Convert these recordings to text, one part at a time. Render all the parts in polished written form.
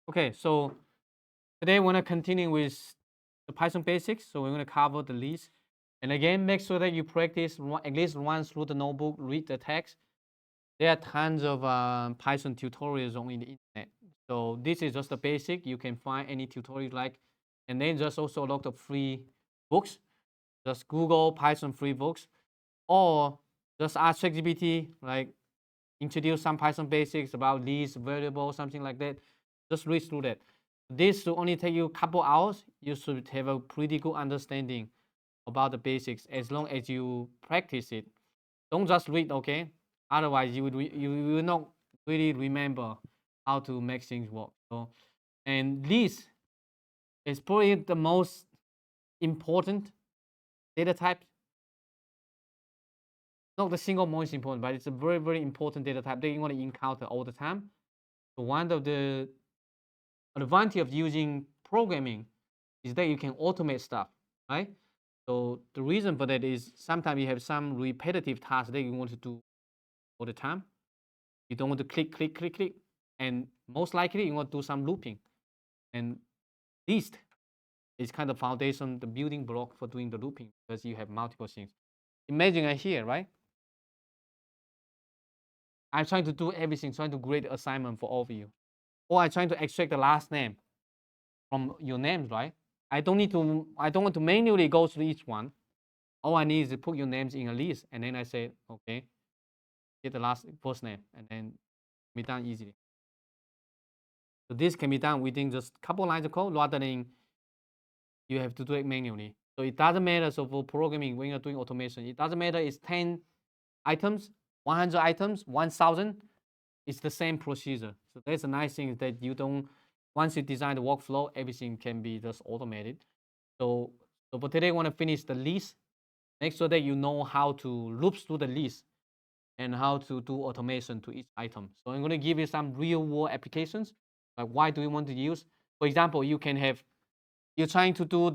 Okay, so today we're gonna continue with the Python basics. So we're gonna cover the list. And again, make sure that you practice at least once through the notebook, read the text. There are tons of Python tutorials on the internet. So this is just the basic. You can find any tutorial you like. And then there's also a lot of free books. Just Google Python free books. Or just ask ChatGPT, like introduce some Python basics about list, variable, something like that. Just read through that. This should only take you a couple hours. You should have a pretty good understanding about the basics as long as you practice it. Don't just read, okay? Otherwise, you will not really remember how to make things work. So, and this is probably the most important data type. Not the single most important, but it's a very, very important data type that you want to encounter all the time. So one of the advantage of using programming is that you can automate stuff, right? So the reason for that is sometimes you have some repetitive tasks that you want to do all the time. You don't want to click, click, click, click. And most likely you want to do some looping. And list is kind of foundation, the building block for doing the looping because you have multiple things. Imagine I here, right? I'm trying to do everything, trying to grade assignment for all of you. Or I'm trying to extract the last name from your names, right? I don't want to manually go through each one. All I need is to put your names in a list, and then I say, okay, get the first name, and then be done easily. So this can be done within just a couple lines of code rather than you have to do it manually. So it doesn't matter. So for programming, when you're doing automation, it doesn't matter. It's 10 items, 100 items, 1,000. It's the same procedure. So that's a nice thing is that you don't. Once you design the workflow, everything can be just automated. So for today, I want to finish the list. Make sure that you know how to loop through the list and how to do automation to each item. So I'm going to give you some real world applications. Like why do you want to use? For example, you're trying to do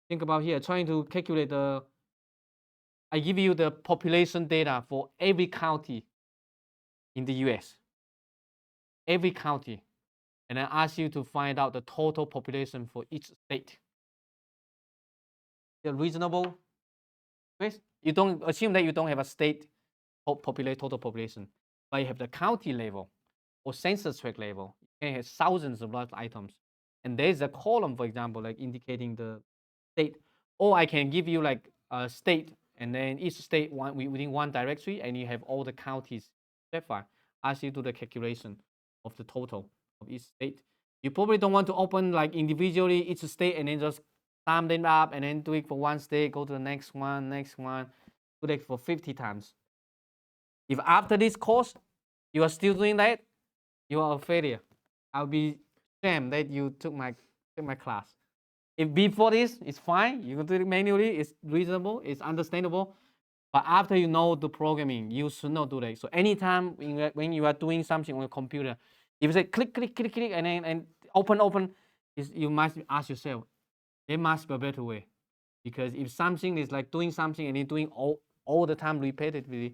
think about here, trying to calculate I give you the population data for every county in the US, every county. And I ask you to find out the total population for each state. The reasonable ways. You don't assume that you don't have a state total population, but you have the county level or census tract level. You can have thousands of large items. And there's a column, for example, like indicating the state. Or I can give you like a state, and then each state within one directory, and you have all the counties. Therefore, ask you to do the calculation of the total of each state. You probably don't want to open like individually each state and then just sum them up and then do it for one state, go to the next one, do that for 50 times. If after this course you are still doing that, you are a failure. I'll be ashamed that you took my class. If before this, it's fine. You can do it manually. It's reasonable. It's understandable. But after you know the programming, you should not do that. So anytime when you are doing something on a computer, if you say click, click, click, click, and then open, you must ask yourself, there must be a better way. Because if something is like doing something and then doing all the time repetitively,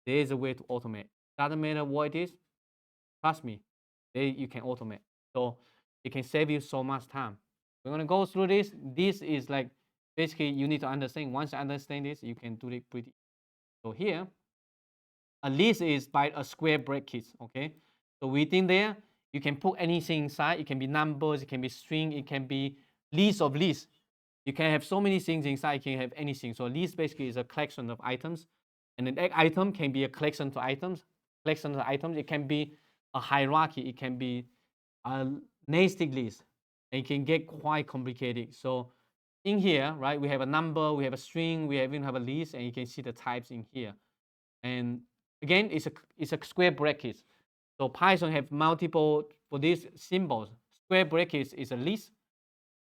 there is a way to automate. Doesn't matter what it is, trust me, you can automate. So it can save you so much time. We're gonna go through this. This is like basically you need to understand. Once you understand this, you can do it pretty. So here, a list is by a square bracket. Okay. So within there, you can put anything inside. It can be numbers, it can be string, it can be list of lists. You can have so many things inside. You can have anything. So a list basically is a collection of items, and an item can be a collection of items. Collection of items. It can be a hierarchy. It can be a nested list. And it can get quite complicated. So in here, right, we have a number, we have a string, we even have a list, and you can see the types in here. And again, it's a square bracket. So Python have multiple for these symbols. Square brackets is a list.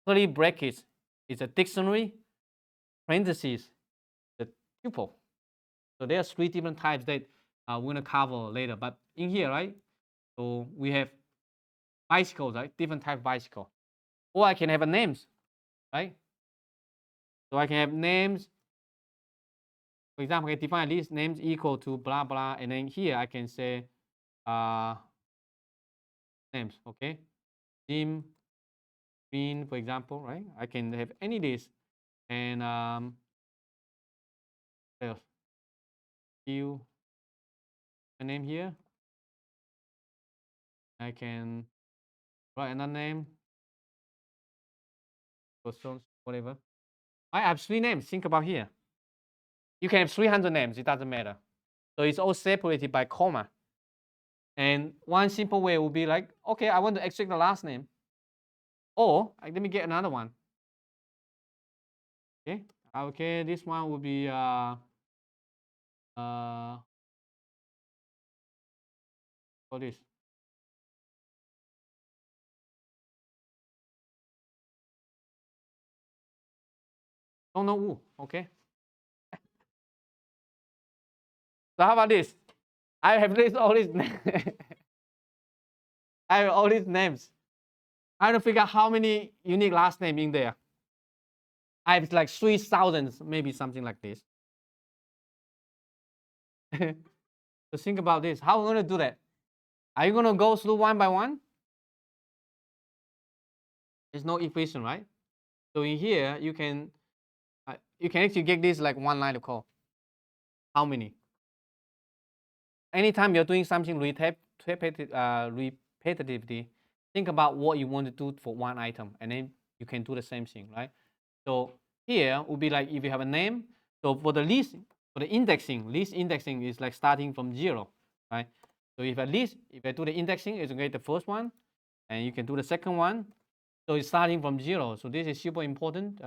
Curly brackets is a dictionary. Parentheses, the tuple. So there are three different types that we're gonna cover later. But in here, right? So we have bicycles, right? Different type of bicycle. Or I can have a names, right? So I can have names. For example, I can define these names equal to blah blah, and then here I can say names. Okay, Jim, Green, for example, right? I can have any list, and what else? You a name here. I can write another name, person, whatever. I have 3 names. Think about here. You can have 300 names. It doesn't matter. So it's all separated by comma. And one simple way would be like, okay, I want to extract the last name. Or let me get another one. Okay. Okay, this one would be for this. Don't know who. Okay. So how about this? I have all these I have all these names. I have to figure out how many unique last name in there. I have like 3,000, maybe something like this. So think about this. How are we going to do that? Are you going to go through one by one? There's no equation, right? So in here, you can actually get this like one line of code. How many? Anytime you're doing something repetitively, think about what you want to do for one item, and then you can do the same thing, right? So here would be like if you have a name. So for the list, for the indexing, list indexing is like starting from 0, right? So if at least if I do the indexing, it's going to get the first one, and you can do the second one. So it's starting from 0. So this is super important.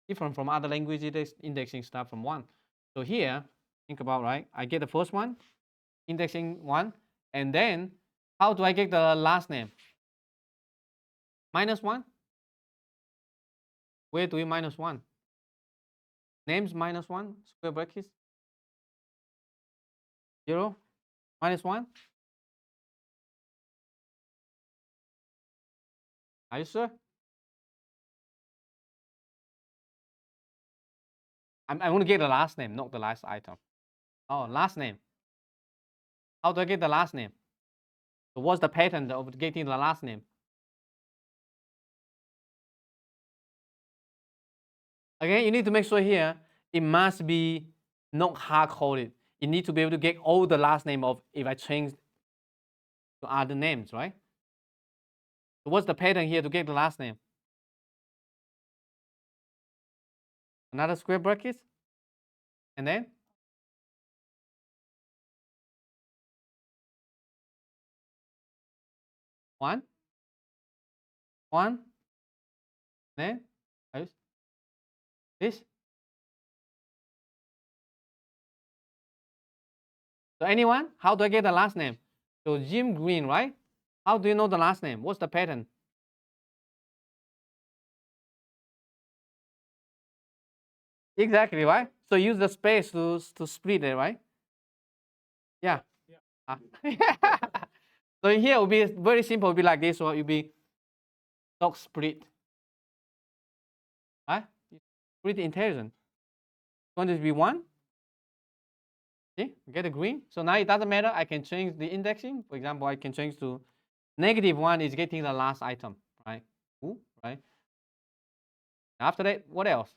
Different from other languages, indexing start from 1. So here, think about, right? I get the first one, indexing 1, and then how do I get the last name? -1. Where do we -1? Names -1, square brackets, 0, -1. Are you sure? I want to get the last name, not the last item. Oh, last name. How do I get the last name? So what's the pattern of getting the last name? Again, you need to make sure here it must be not hard coded. You need to be able to get all the last name of if I change to other names, right? So what's the pattern here to get the last name? Another square brackets, and then one, then this. So anyone? How do I get the last name? So Jim Green, right? How do you know the last name? What's the pattern? Exactly, right? So use the space to split it, right? Yeah. Ah. So here it will be very simple. It will be like this, or it will be dog split. Right? Pretty intelligent. It's going to be 1. See, get a green. So now it doesn't matter. I can change the indexing. For example, I can change to -1 is getting the last item, right? Ooh, right? After that, what else?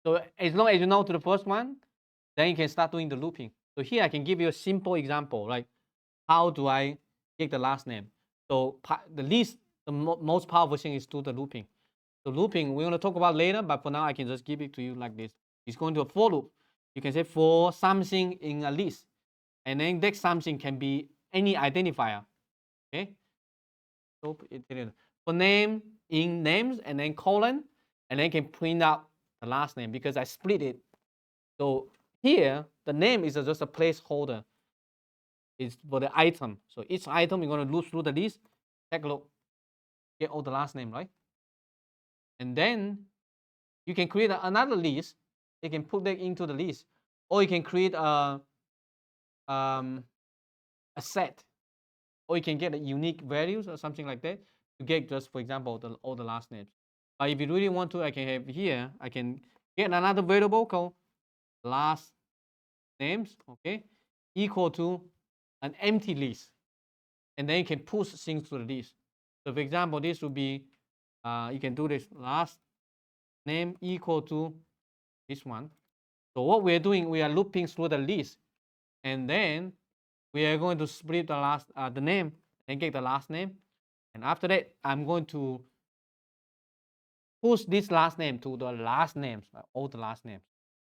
So as long as you know to the first one, then you can start doing the looping. So here I can give you a simple example, like how do I get the last name? So the most powerful thing is do the looping. So looping, we're going to talk about later, but for now I can just give it to you like this. It's going to a for loop. You can say for something in a list, and then that something can be any identifier. Okay. So for name in names and then colon, and then can print out the last name because I split it. So here the name is just a placeholder. It's for the item. So each item you're going to loop through the list. Take a look. Get all the last name, right? And then you can create another list. You can put that into the list, or you can create a set, or you can get a unique values or something like that to get just, for example, all the last names. But if you really want to, I can have here, I can get another variable called last names, okay, equal to an empty list. And then you can push things to the list. So for example, this would be, you can do this last name equal to this one. So what we're doing, we are looping through the list. And then we are going to split the name and get the last name. And after that, I'm going to push this last name to the last names, all the last names.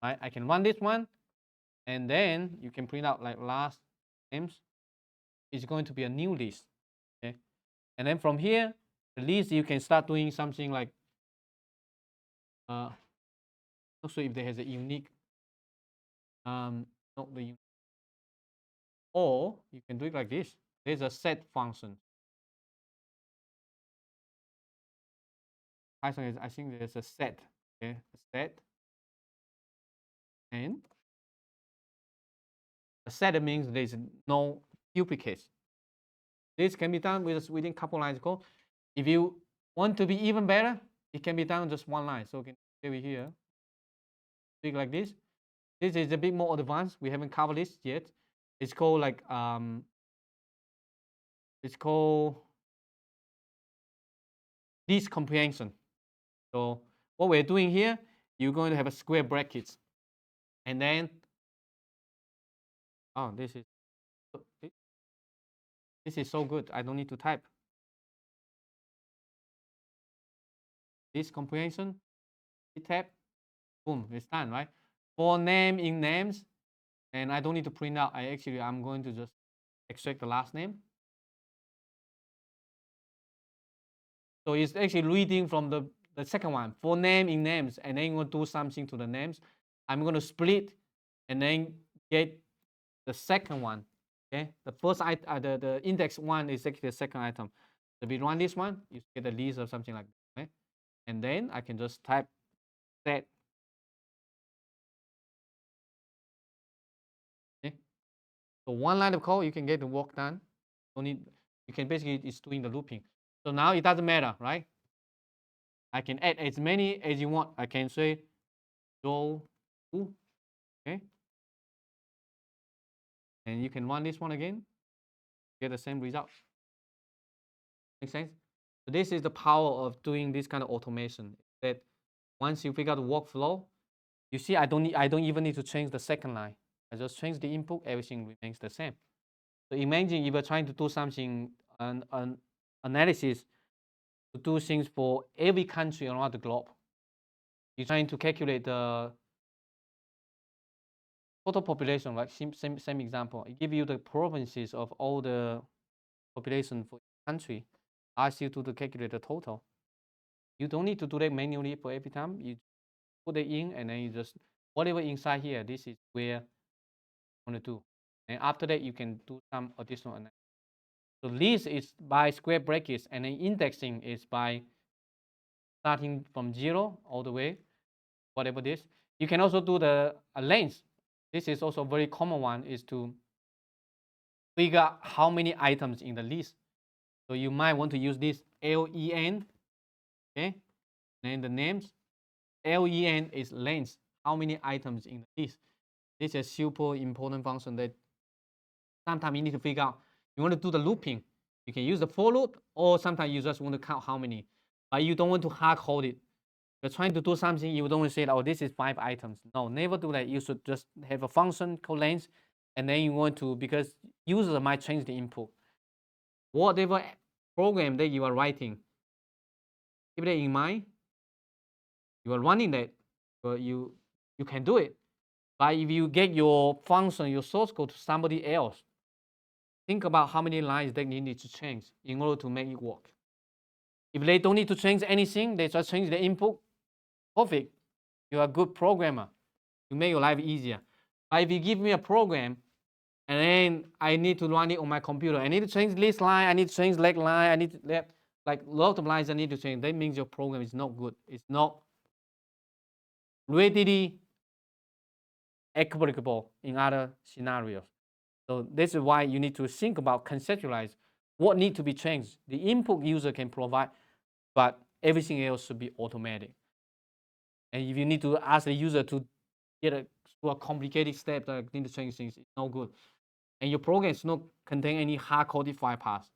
Right? I can run this one, and then you can print out like last names. It's going to be a new list. Okay. And then from here, the list you can start doing something like not sure if there has a unique not the or you can do it like this. There's a set function. Python is, I think there's a set. Okay, a set. And a set means there's no duplicates. This can be done within a couple lines of code. If you want to be even better, it can be done just one line. So we can do it here. Do it like this. This is a bit more advanced. We haven't covered this yet. It's called like it's called list comprehension. So what we're doing here, you're going to have a square brackets, and then this is so good. I don't need to type. This comprehension, tab, boom, it's done, right? For name in names, and I don't need to print out. I'm going to just extract the last name. So it's actually reading from the second one, for name in names, and then going to do something to the names. I'm going to split and then get the second one. Okay, the first the index one is actually the second item. So if you run this one, you get a list or something like that. Okay? And then I can just type set. Okay. So one line of code, you can get the work done. Don't need, you can basically, it's doing the looping. So now it doesn't matter, right? I can add as many as you want. I can say go, okay? And you can run this one again, get the same result. Make sense? So this is the power of doing this kind of automation. That once you figure out the workflow, you see I don't even need to change the second line. I just change the input, everything remains the same. So imagine if you're trying to do something, an analysis to do things for every country around the globe. You're trying to calculate the total population, right? Same example. It gives you the provinces of all the population for each country. Ask you to calculate the total. You don't need to do that manually for every time. You put it in, and then you just whatever inside here. This is where you want to do. And after that, you can do some additional analysis. So list is by square brackets, and then indexing is by starting from 0 all the way, whatever this. You can also do the length. This is also a very common one, is to figure out how many items in the list. So you might want to use this len, okay? Then the names, len is length, how many items in the list. This is a super important function that sometimes you need to figure out. You want to do the looping. You can use the for loop, or sometimes you just want to count how many. But you don't want to hard code it. You're trying to do something, you don't want to say, oh, this is 5 items. No, never do that. You should just have a function called length, and then you want to, because users might change the input. Whatever program that you are writing, keep that in mind. You are running that, but you can do it. But if you get your function, your source code to somebody else, think about how many lines they need to change in order to make it work. If they don't need to change anything, they just change the input, perfect. You're a good programmer. You make your life easier. But if you give me a program, and then I need to run it on my computer, I need to change this line, I need to change that line, I need to like lot of lines I need to change. That means your program is not good. It's not readily applicable in other scenarios. So this is why you need to think about, conceptualize what needs to be changed. The input user can provide, but everything else should be automatic. And if you need to ask the user to get a do a complicated step like need to change things. It's no good. And your program is not contain any hard-coded file paths.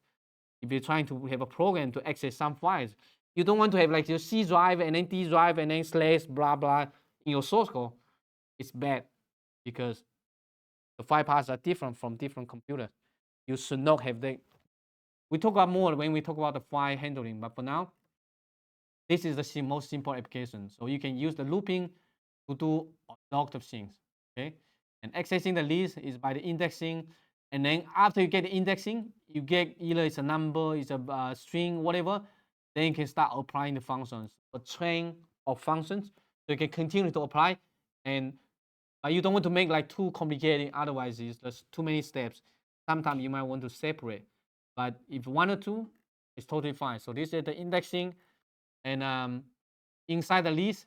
If you're trying to have a program to access some files, you don't want to have like your C drive and then D drive and then slash blah blah in your source code. It's bad because the file paths are different from different computers. You should not have that. We talk about more when we talk about the file handling, but for now, this is the most simple application. So you can use the looping to do a lot of things. Okay, and accessing the list is by the indexing, and then after you get the indexing, you get either it's a number, it's a string, whatever. Then you can start applying the functions, a train of functions. So you can continue to apply, and but you don't want to make like too complicated. Otherwise, it's just too many steps. Sometimes you might want to separate, but if one or two, it's totally fine. So this is the indexing, and inside the list,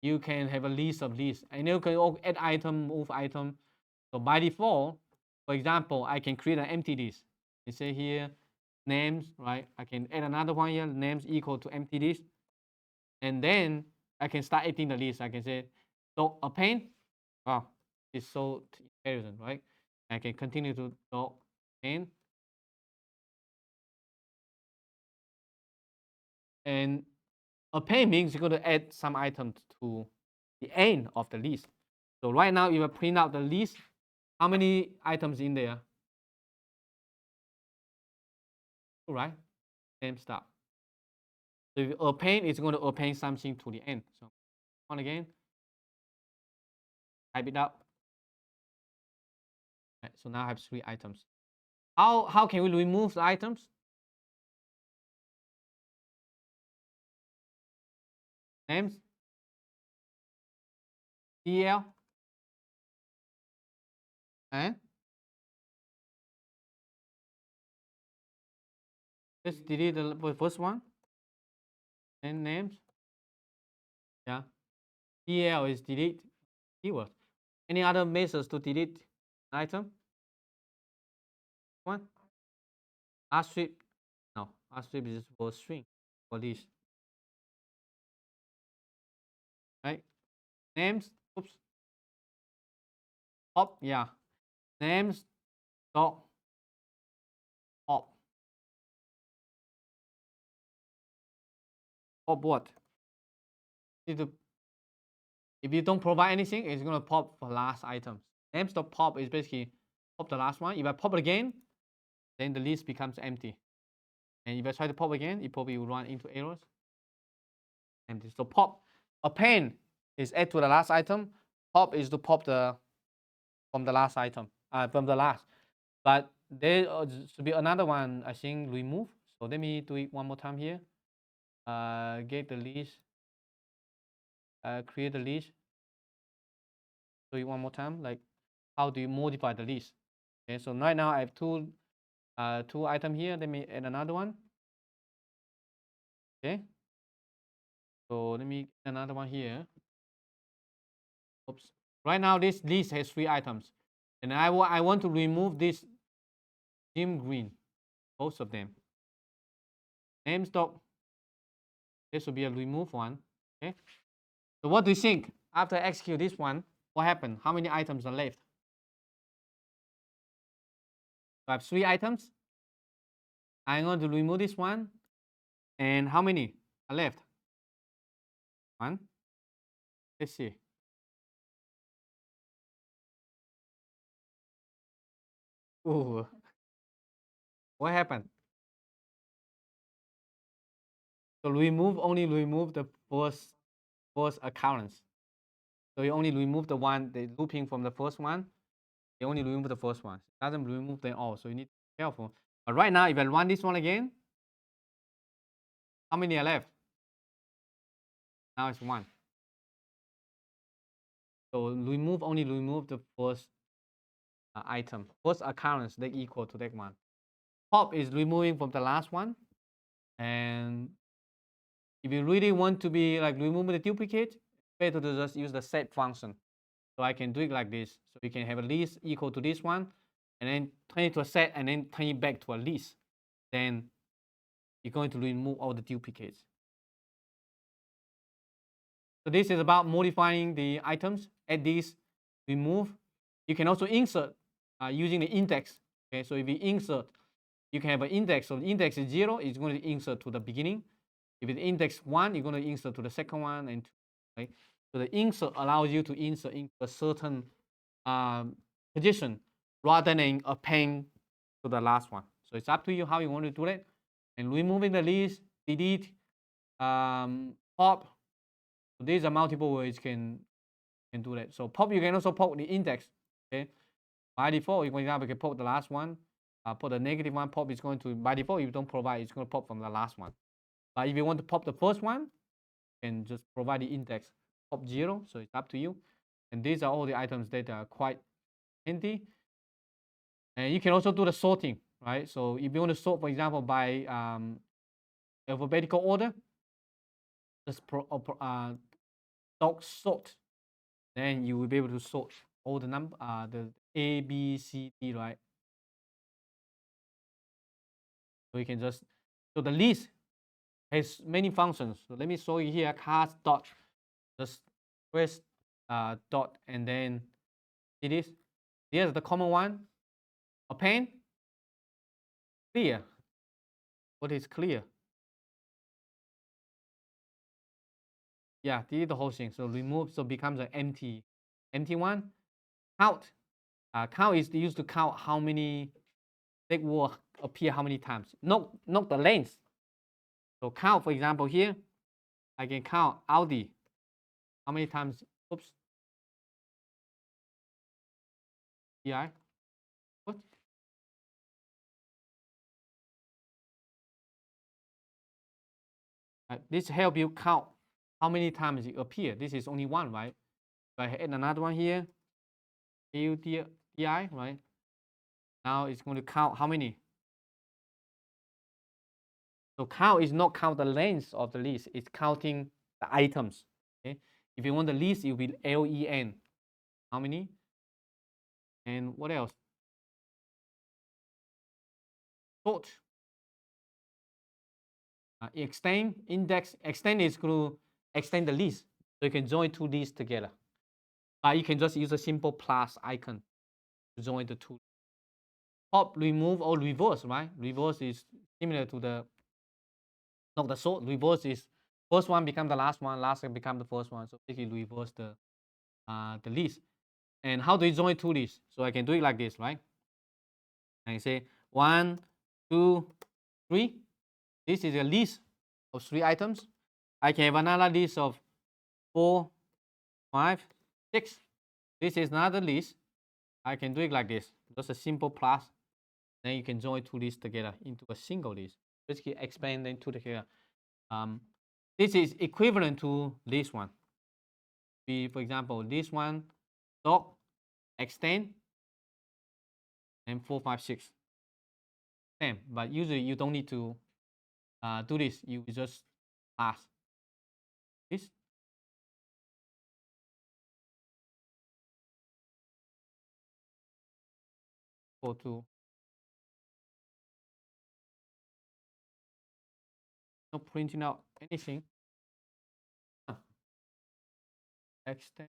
you can have a list of lists, and you can add item, move item. So by default, for example, I can create an empty list. You say here names, right? I can add another one here, names equal to empty list, and then I can start adding the list. I can say so append. Wow, it's so intelligent, right? I can continue to append, and append means you're going to add some items to the end of the list. So right now, if I print out the list, how many items in there? All right, same stuff. So if you append, it's going to append something to the end. So on again, type it out. Right, so now I have 3 items. How can we remove the items? Names, DL, and let's delete the first one. And names, yeah. DL is delete keyword. Any other methods to delete an item? One. Strip. No, strip is for string for this. Right? Names. Oops. Pop. Yeah. Names. Dot. Pop. Pop what? If you don't provide anything, it's gonna pop for last items. Names dot pop is basically pop the last one. If I pop it again, then the list becomes empty. And if I try to pop again, it probably will run into errors. Empty. So pop, append is add to the last item. Pop is to pop the from the last item, from the last. But there should be another one, I think, remove. So let me do it one more time here. Get the list, create the list. Do it one more time. Like, how do you modify the list? Okay, so right now I have two items here. Let me add another one. Okay. So let me add another one here. Oops. Right now this list has 3 items, and I want to remove this dim green, both of them. Name stop. This will be a remove one. Okay. So what do you think after I execute this one? What happened? How many items are left? So I have 3 items. I'm going to remove this one. And how many are left? 1. Let's see. Ooh. What happened? So only remove the first occurrence. So you only remove the one, the looping from the first one. You only remove the first one. It doesn't remove them all. So you need to be careful. But right now, if I run this one again, how many are left? Now it's 1. So only remove the first item. First occurrence, they equal to that one. Pop is removing from the last one. And if you really want to be like removing the duplicate, better to just use the set function. So I can do it like this. So you can have a list equal to this one, and then turn it to a set, and then turn it back to a list. Then you're going to remove all the duplicates. So this is about modifying the items. Add this remove. You can also insert using the index. Okay, so if you insert, you can have an index. So the index is 0, it's going to insert to the beginning. If it's index 1, you're going to insert to the second one and 2. Right? So the insert allows you to insert into a certain position rather than append to the last one. So it's up to you how you want to do that. And removing the list, delete, pop. So these are multiple ways you can do that. So pop, you can also pop the index. Okay. By default, for example, you can pop the last one. Put the negative one, pop is going to, by default, if you don't provide, it's going to pop from the last one. But if you want to pop the first one, you can just provide the index, pop 0. So it's up to you. And these are all the items that are quite handy. And you can also do the sorting, right? So if you want to sort, for example, by alphabetical order, just dot sort. Then you will be able to sort all the number, the A, B, C, D, right? So you can just, so the list has many functions. So let me show you here, cast dot, just press dot and then see this. Here's the common one, append, clear. What is clear? Yeah, delete the whole thing. So remove, so becomes an empty one. Count. Count is used to count how many they will appear how many times. Not the length. So count, for example, here, I can count Audi. How many times? Oops. Yeah. What? This help you count how many times it appear. This is only one, right? If I add another one here, AUDI, right? Now it's going to count how many. So count is not count the length of the list. It's counting the items. Okay. If you want the list, it will be LEN. How many? And what else? Sort. Extend, index. Extend is going to extend the list. So you can join two lists together. But you can just use a simple plus icon to join the two. Pop, remove, or reverse, right? Reverse is similar to the, not the sort. Reverse is first one become the last one, last one become the first one. So basically reverse the list. And how do you join two lists? So I can do it like this, right? I say 1, 2, 3. This is a list of 3 items. I can have another list of 4, 5, 6. This is another list. I can do it like this. Just a simple plus. Then you can join two lists together into a single list. Basically expand them together. This is equivalent to this one. For example, this one, dot, extend, and 4, 5, 6. Same, but usually you don't need to do this. You just pass this. Go to, not printing out anything. Extend.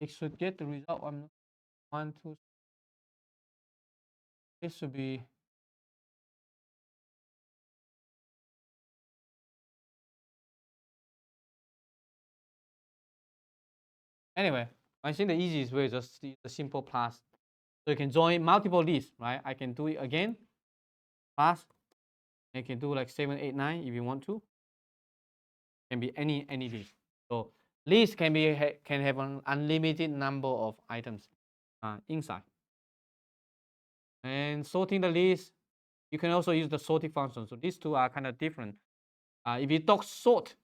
It should get the result. I'm not 1, 2. This should be anyway. I think the easiest way is just the simple plus. So you can join multiple lists, right? I can do it again. Plus, I can do like 7, 8, 9 if you want to. Can be any list. So list can have an unlimited number of items inside. And sorting the list, you can also use the sorting function. So these two are kind of different. If you talk sort,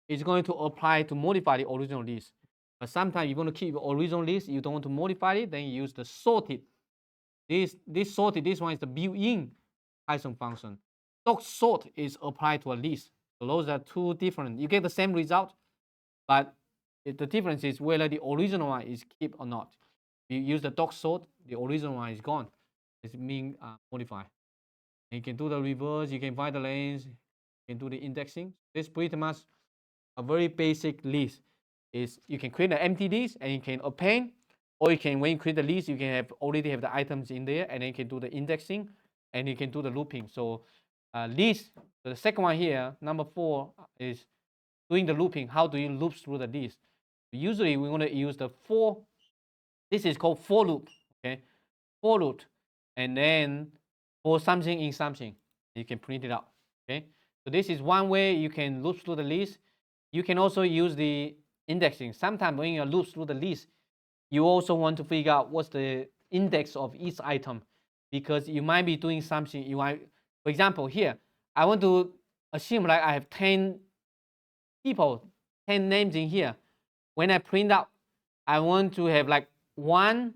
it's going to apply to modify the original list. But sometimes you want to keep the original list, you don't want to modify it, then you use the sorted. This sorted, this one is the built-in Python function. Doc sort is applied to a list. So those are two different. You get the same result, but The difference is whether the original one is kept or not. If you use the dog sort, the original one is gone. It's being modified. And you can do the reverse, you can find the lanes, you can do the indexing. This pretty much a very basic list. Is you can create an empty list and you can append, or you can, when you create the list, you can have already have the items in there, and then you can do the indexing, and you can do the looping. So list, the second one here, number 4, is doing the looping. How do you loop through the list? Usually we want to use the for. This is called for loop. Okay, for loop, and then for something in something. You can print it out. Okay, so this is one way you can loop through the list. You can also use the indexing. Sometimes when you loop through the list, you also want to figure out what's the index of each item, because you might be doing something. You might, for example, here I want to assume like I have 10 people, 10 names in here. When I print out, I want to have like 1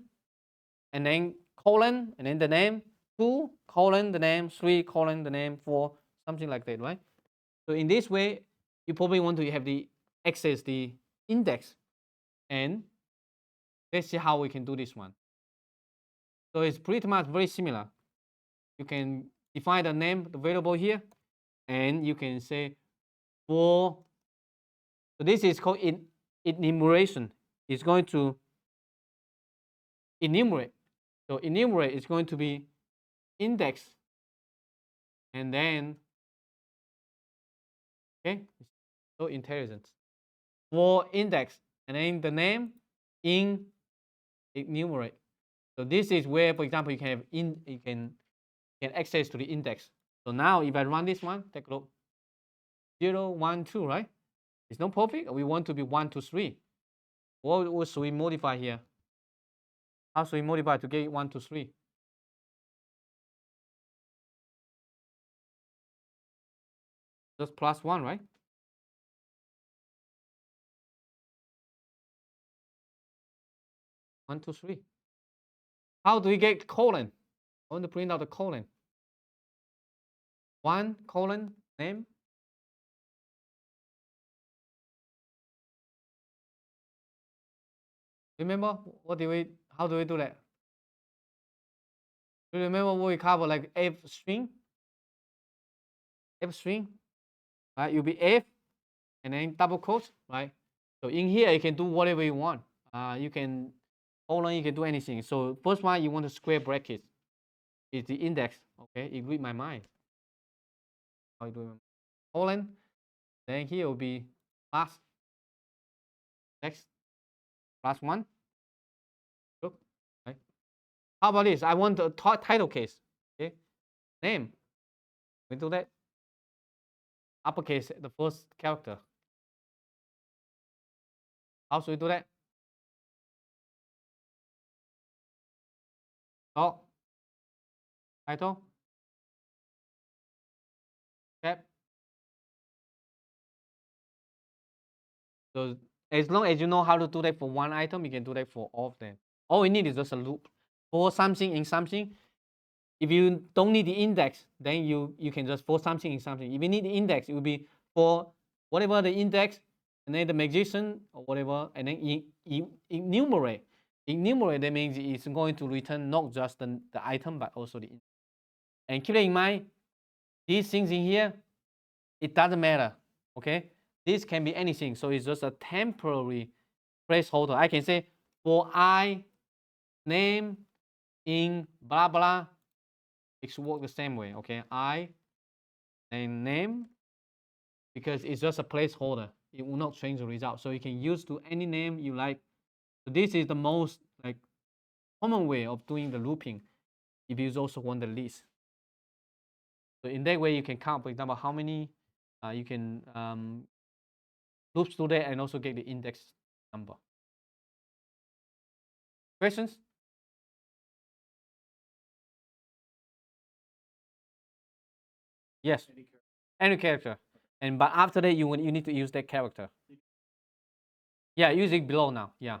and then colon and then the name, 2 colon the name, 3 colon the name, 4, something like that, right? So in this way, you probably want to have the access the index, and let's see how we can do this one. So it's pretty much very similar. You can define the name, the variable here, and you can say for. So this is called enumeration. It's going to enumerate. So enumerate is going to be index, and then okay, so intelligent. For index, and then the name in enumerate. So this is where, for example, you can have you can access to the index. So now if I run this one, take a look. 0, 1, 2, right? It's not perfect. We want to be 1, 2, 3. What should we modify here? How should we modify to get 1, 2, 3? Just plus 1, right? One, two, three. How do we get colon? I want to print out the colon. 1 colon name. Remember what do we? How do we do that? Do you remember what we cover like F string? F string, right? You'll be F and then double quotes, right? So in here you can do whatever you want. You can colon, you can do anything. So first one you want to square brackets. Is the index. Okay, it read my mind. How you do colon? Then here will be plus. Next, plus 1. Look, right? How about this? I want a title case. Okay, name. We do that. Uppercase the first character. How should we do that? Oh, title. Tab. So as long as you know how to do that for one item, you can do that for all of them. All we need is just a loop for something in something. If you don't need the index, then you can just for something in something. If you need the index, it will be for whatever the index, and then the magician or whatever, and then enumerate. Enumerate, that means it's going to return not just the item, but also the index. And keep in mind, these things in here, it doesn't matter, okay? This can be anything, so it's just a temporary placeholder. I can say for I name in blah blah, it should work the same way, okay? I and name, because it's just a placeholder. It will not change the result. So you can use to any name you like. So this is the most like common way of doing the looping if you also want the list. So in that way you can count, for example, how many you can loop through that and also get the index number. Questions? Yes. Any character. And but after that you need to use that character. Yeah, use it below now. Yeah.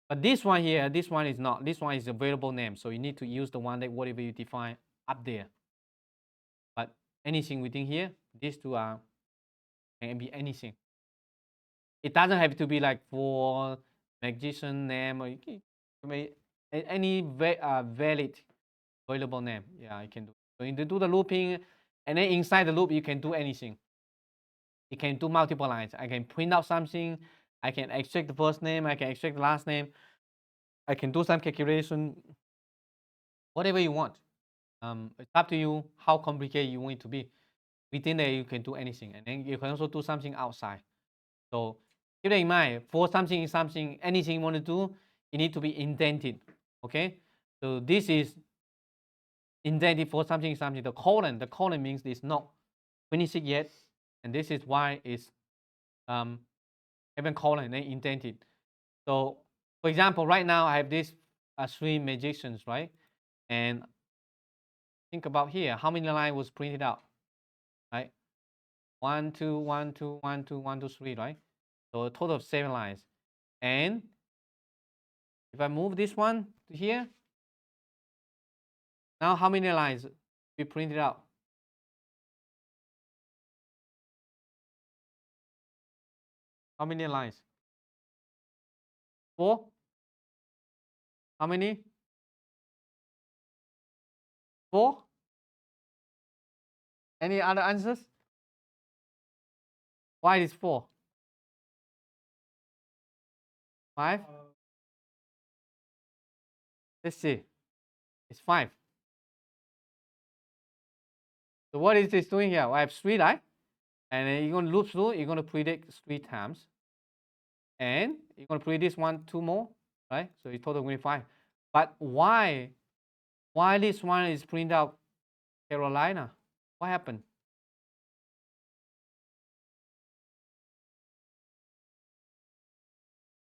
But this one here, this one is not. This one is a variable name. So you need to use the one that whatever you define up there. But anything within here, these two are can be anything. It doesn't have to be like for magician name, or you may any valid available name. Yeah, I can do. So you do the looping, and then inside the loop you can do anything. You can do multiple lines. I can print out something. I can extract the first name. I can extract the last name. I can do some calculation. Whatever you want. It's up to you how complicated you want it to be. Within there, you can do anything, and then you can also do something outside. So keep that in mind. For something, anything you want to do, it need to be indented. Okay. So this is indented for something. The colon means it's not finished yet, and this is why it's haven't colon and then indented. So for example, right now I have these 3 magicians, right? And think about here, how many lines was printed out, right? 1, 2, 1, 2, 1, 2, 1, 2, 3, right? So a total of 7 lines. And if I move this one to here, now how many lines we printed out? How many lines? 4? How many? 4? Any other answers? Why is 4? 5? Let's see. It's 5. So what is this doing here? I have 3, right? And then you're going to loop through. You're going to predict 3 times. And you're going to predict this one 2 more, right? So it's total going to be 5. But why this one is printed out Carolina? What happened?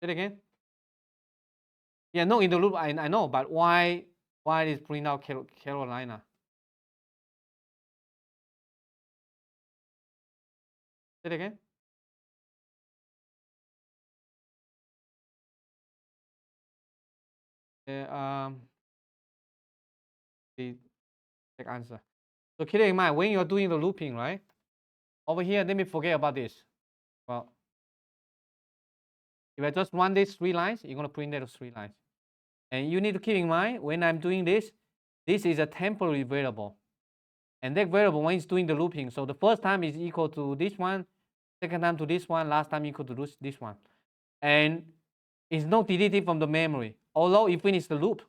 Say it again. Yeah, no, in the loop, I know, but why is printed out Carolina? Say it again. The correct answer. So keep in mind, when you're doing the looping, right? Over here, let me forget about this. Well, if I just run these 3 lines, you're going to print those 3 lines. And you need to keep in mind, when I'm doing this is a temporary variable. And that variable, when it's doing the looping, so the first time is equal to this one, second time to this one, last time equal to this one. And it's not deleted from the memory. Although you finish the loop,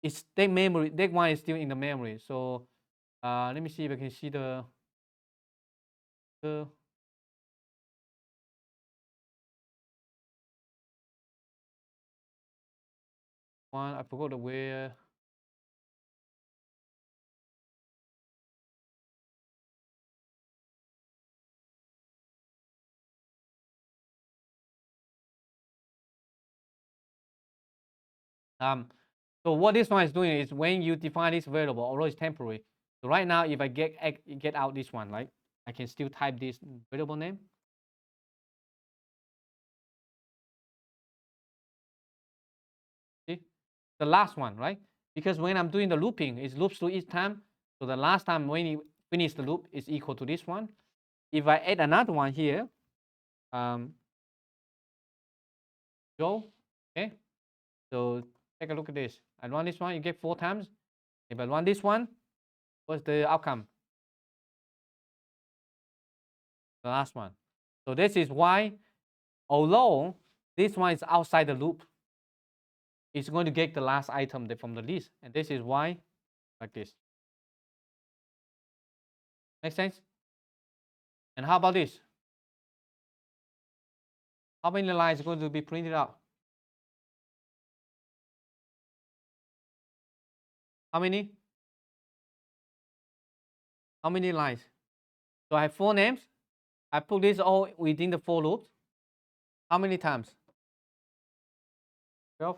it's that memory, that one is still in the memory. So let me see if I can see the one. I forgot the where. So what this one is doing is when you define this variable, although it's temporary. So right now, if I get out this one, right, I can still type this variable name. See, the last one, right? Because when I'm doing the looping, it loops through each time. So the last time when you finish the loop is equal to this one. If I add another one here, Joe, okay. So take a look at this. I run this one, you get 4 times. If I run this one, what's the outcome? The last one. So this is why, although this one is outside the loop, it's going to get the last item from the list. And this is why, like this. Make sense? And how about this? How many lines are going to be printed out? How many? How many lines? So I have 4 names. I put this all within the 4 loops. How many times? 12.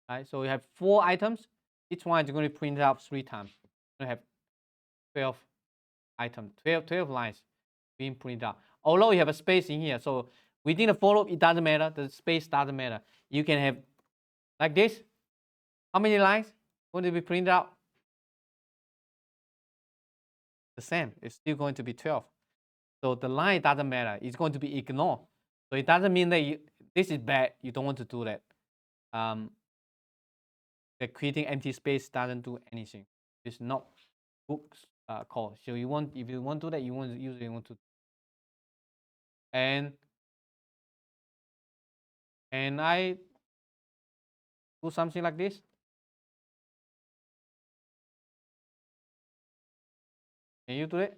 Right. So we have 4 items. Each one is going to be printed out 3 times. We have 12 items, 12 lines being printed out. Although you have a space in here, so within the 4 loop, it doesn't matter. The space doesn't matter. You can have like this. How many lines going to be printed out? The same. It's still going to be 12. So the line doesn't matter. It's going to be ignored. So it doesn't mean that this is bad. You don't want to do that. That creating empty space doesn't do anything. It's not good call. So if you want to do that, you usually want to. And I do something like this. Can you do it?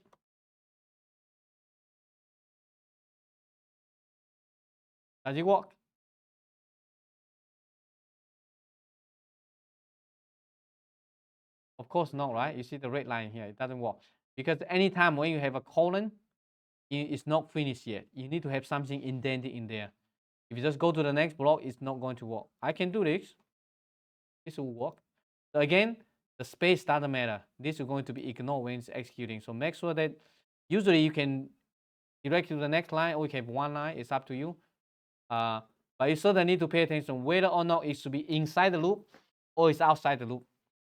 Does it work? Of course not, right? You see the red line here. It doesn't work. Because anytime when you have a colon, it's not finished yet. You need to have something indented in there. If you just go to the next block, it's not going to work. I can do this. This will work. So again, the space doesn't matter. This is going to be ignored when it's executing. So make sure that usually you can direct to the next line or you can have one line. It's up to you. But you certainly need to pay attention whether or not it should be inside the loop or it's outside the loop.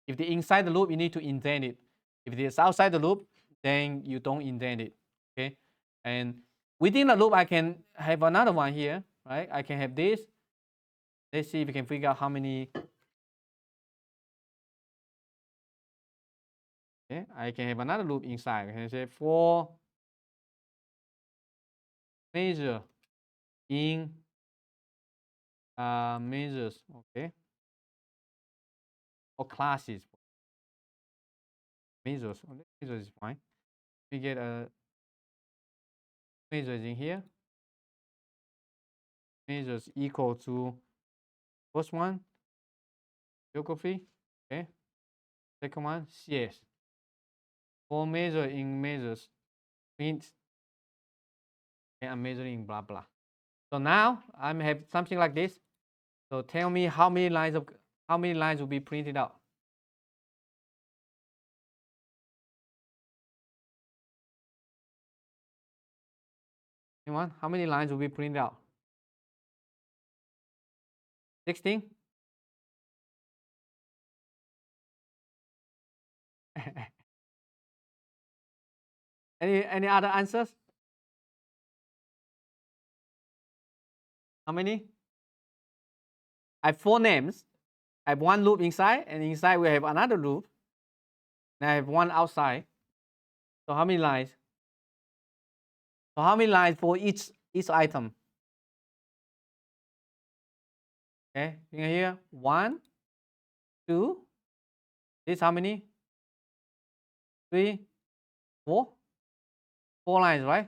If it's inside the loop, you need to indent it. If it is outside the loop, then you don't indent it. Okay. And within the loop, I can have another one here, right? I can have this. Let's see if we can figure out how many. Okay, I can have another loop inside. I can say for measure in measures, okay, or classes. Measures is fine. We get a measures in here. Measures equal to first one, geography, okay. Second one, CS. For measure in measures means okay, I'm measuring blah blah. So now I have something like this. So tell me how many lines will be printed out. Anyone? How many lines will be printed out? 16? Any other answers? How many? I have 4 names. I have one loop inside, and inside we have another loop. And I have one outside. So how many lines? So how many lines for each item? Okay, you can hear 1, 2. This how many? 3, 4. 4 lines, right?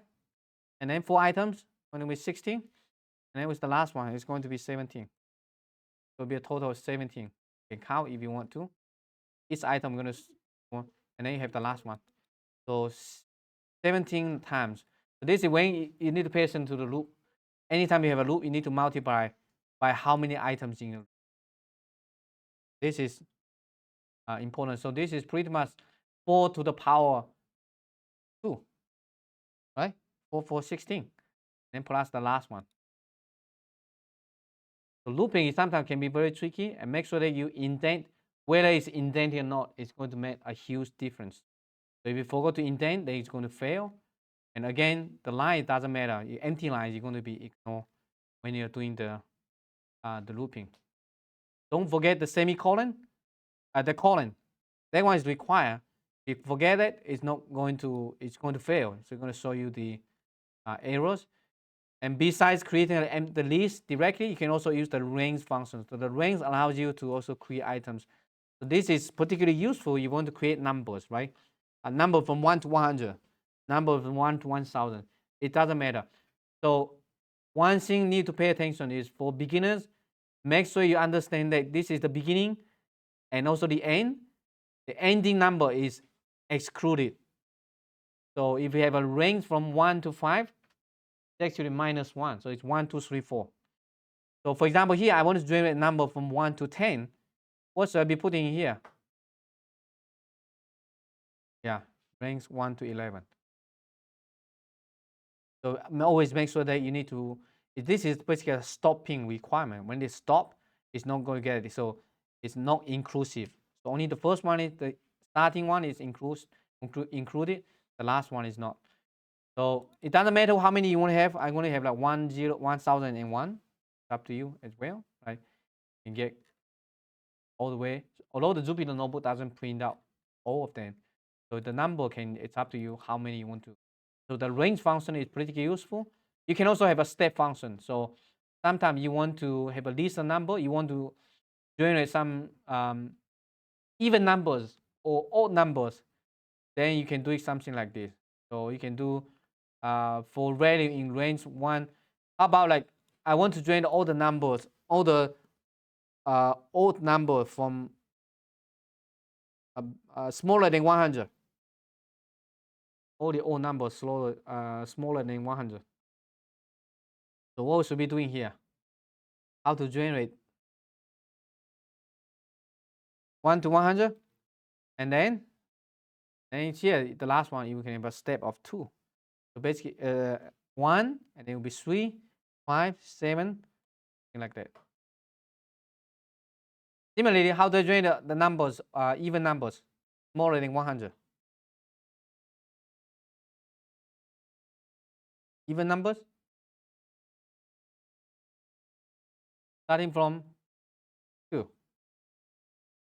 And then 4 items, going to be 16. And then with the last one, it's going to be 17. So it'll be a total of 17. You can count if you want to. Each item going to, and then you have the last one. So 17 times. So this is when you need to pay attention to the loop. Anytime you have a loop, you need to multiply by how many items in it. This is important. So this is pretty much 4 to the power 2, right? 4 for 16, then plus the last one. So looping sometimes can be very tricky, and make sure that you indent. Whether it's indented or not, it's going to make a huge difference. So if you forgot to indent, then it's going to fail. And again, the line doesn't matter. Empty lines, you're going to be ignored when you're doing the looping. Don't forget the semicolon, the colon. That one is required. If you forget it, it's going to fail. It's going to show you the errors. And besides creating the list directly, you can also use the range function. So the range allows you to also create items. So this is particularly useful. You want to create numbers, right? A number from 1 to 100, number from 1 to 1,000. It doesn't matter. So one thing you need to pay attention is for beginners, make sure you understand that this is the beginning and also the end. The ending number is excluded. So if you have a range from 1 to 5, it's actually -1. So it's 1, 2, 3, 4. So for example, here I want to generate a number from 1 to 10. What should I be putting in here? Yeah, range 1 to 11. So always make sure that you need to, this is basically a stopping requirement. When they stop, it's not going to get it. So it's not inclusive. So only the first one is the starting one is included. The last one is not. So it doesn't matter how many you want to have. I'm going to have like 1001. It's up to you as well, right? You can get all the way. Although the Jupyter notebook doesn't print out all of them, so the number can. It's up to you how many you want to. So the range function is pretty useful. You can also have a step function. So sometimes you want to have a list number. You want to generate some even numbers or odd numbers. Then you can do something like this. So you can do for value in range 1. How about like I want to generate all the numbers, all the odd number from smaller than 100. All the odd numbers smaller than 100. So what we should be doing here? How to generate 1 to 100, and then here the last one you can have a step of 2. So basically 1, and then it will be 3, 5, 7, something like that. Similarly, how to generate the numbers, even numbers, smaller than 100. Even numbers, starting from 2.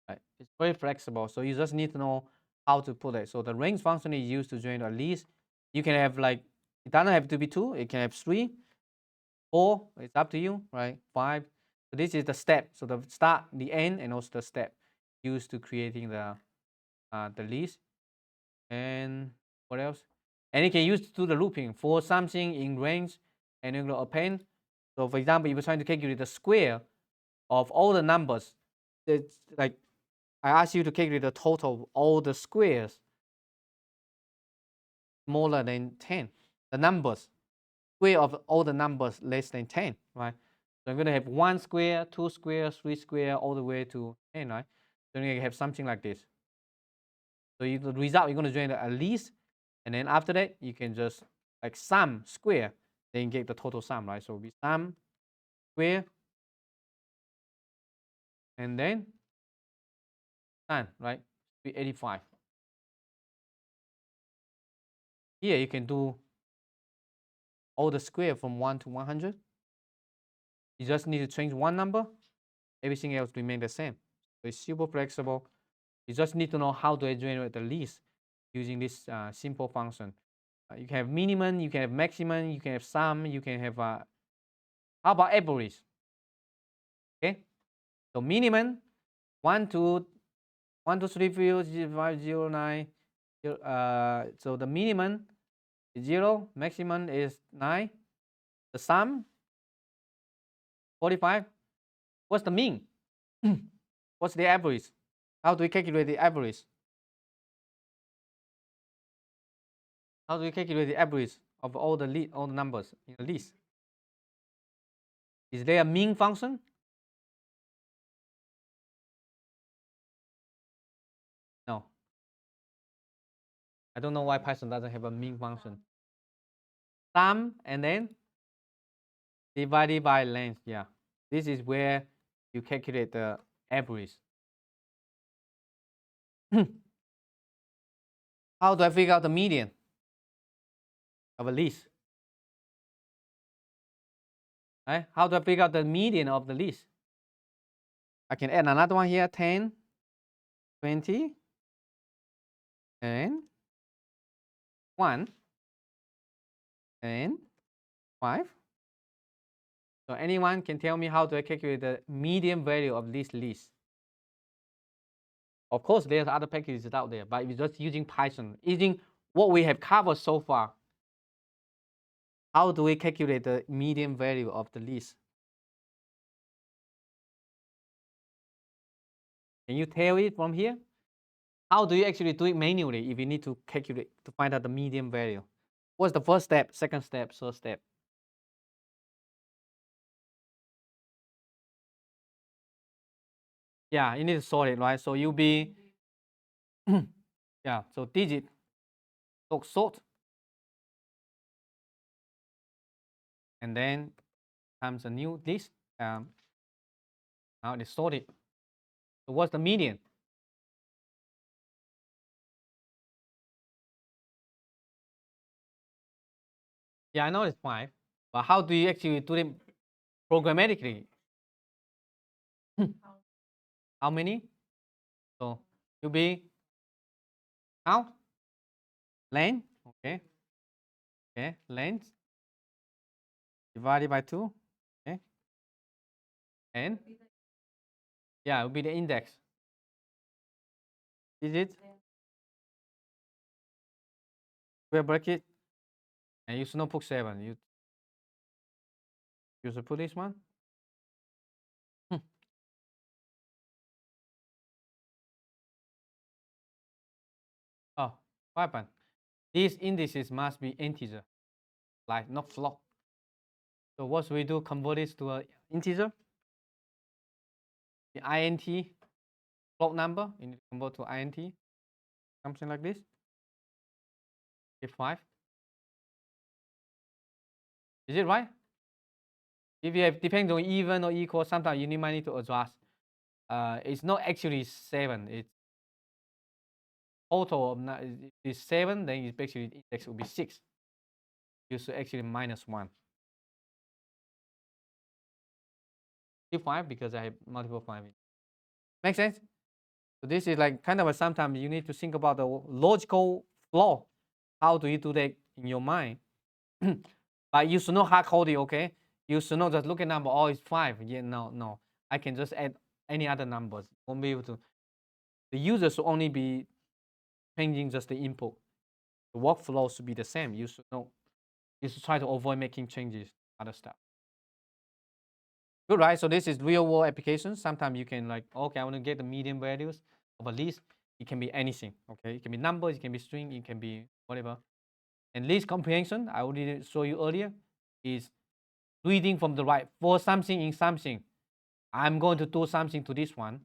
Right? It's very flexible, so you just need to know how to put it. So the range function is used to generate a list. You can have like, it doesn't have to be 2, it can have 3, 4, it's up to you, right? 5. So this is the step. So the start, the end, and also the step used to creating the list. And what else? And you can use to do the looping for something in range and you're going to append. So for example, if you're trying to calculate the square of all the numbers, it's like I ask you to calculate the total of all the squares smaller than 10. The numbers, square of all the numbers less than 10, right? So I'm going to have 1 square, 2 square, 3 square, all the way to 10, right? So you have something like this. So the result, you're going to generate a list, and then after that, you can just like sum square, then get the total sum, right? So we sum square, and then sum, right? 385. Here you can do all the square from 1 to 100. You just need to change one number. Everything else remain the same. So it's super flexible. You just need to know how to generate the list using this simple function. You can have minimum, you can have maximum, you can have sum, you can have how about average? Okay, so minimum 1 to 1 2 3 4 5 0 9. So the minimum is 0, maximum is 9. The sum 45. What's the mean? What's the average? How do we calculate the average? How do we calculate the average of all the numbers in the list? Is there a mean function? No. I don't know why Python doesn't have a mean function. Sum and then divided by length. Yeah. This is where you calculate the average. How do I figure out the median of a list? Right? How do I figure out the median of the list? I can add another one here, 10, 20, and 1, and 5. So anyone can tell me how to calculate the median value of this list? Of course, there's other packages out there, but we're just using Python, using what we have covered so far. How do we calculate the median value of the list? Can you tell it from here? How do you actually do it manually if you need to calculate to find out the median value? What's the first step, second step, third step? Yeah, you need to sort it, right? So you'll be, yeah, so digit, sort, and then comes a new list. Now it's sorted. So what's the median? Yeah, I know it's 5, but how do you actually do it programmatically? How many? So you be count length. Okay, okay, length divided by 2. Okay, and yeah, it will be the index. Is it square bracket? And you should not put 7. You should put this one. Oh, what happened? These indices must be integer, like not float. So what we do? Convert this to an integer. The int float number, you need to convert to int, something like this. Get 5. Is it right? If you have depending on even or equal, sometimes you might need to adjust. It's not actually 7. It's total of is 7. Then it's actually index will be 6. You should actually minus 1. 5 because I have multiple 5. Make sense? So this is like kind of a sometimes you need to think about the logical flow. How do you do that in your mind? But you should not hard code it, okay? You should not just look at number, oh, it's 5. Yeah, no. I can just add any other numbers. Won't be able to. The user should only be changing just the input. The workflow should be the same. You should know. You should try to avoid making changes, other stuff. Good, right? So this is real world applications. Sometimes you can like, okay, I want to get the median values of a list. It can be anything, okay? It can be numbers, it can be string, it can be whatever. And list comprehension, I already showed you earlier, is reading from the right for something in something. I'm going to do something to this one,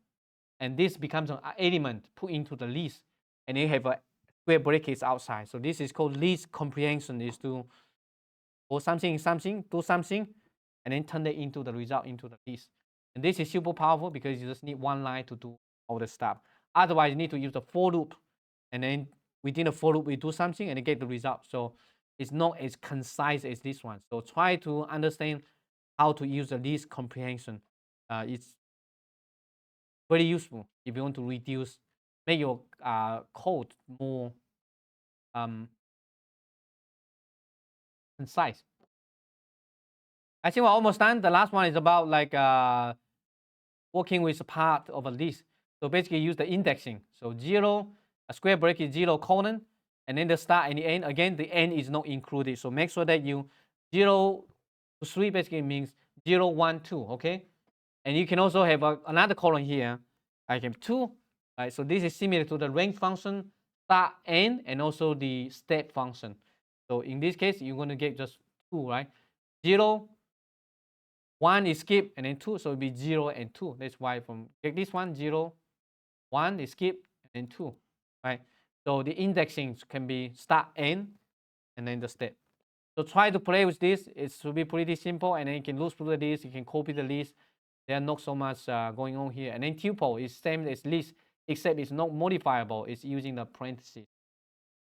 and this becomes an element put into the list, and you have a square brackets outside. So this is called list comprehension, is to for something in something, do something, and then turn that into the result into the list. And this is super powerful because you just need one line to do all the stuff. Otherwise, you need to use the for loop, and then within the for loop, we do something and get the result. So it's not as concise as this one. So try to understand how to use the list comprehension. It's very useful if you want to reduce, make your code more concise. I think we're almost done. The last one is about like working with part of a list. So basically use the indexing. So 0, a square bracket 0 colon, and then the start and the end. Again, the end is not included. So make sure that you 0 to 3 basically means 0, 1, 2, okay? And you can also have another column here. I have 2, right? So this is similar to the range function, start, end, and also the step function. So in this case, you're going to get just 2, right? 0, 1 is skip, and then 2, so it'll be 0 and 2. That's why from take this one, 0, 1 is skip, and then 2, right? So the indexing can be start, end, and then the step. So try to play with this. It should be pretty simple, and then you can look through the list, you can copy the list. There's not so much going on here. And then tuple is same as list, except it's not modifiable. It's using the parentheses.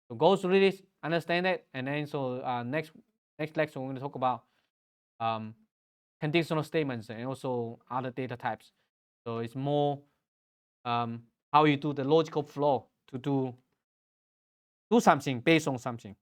So go through this, understand it, and then so next lecture we're going to talk about conditional statements and also other data types. So it's more how you do the logical flow to do something based on something.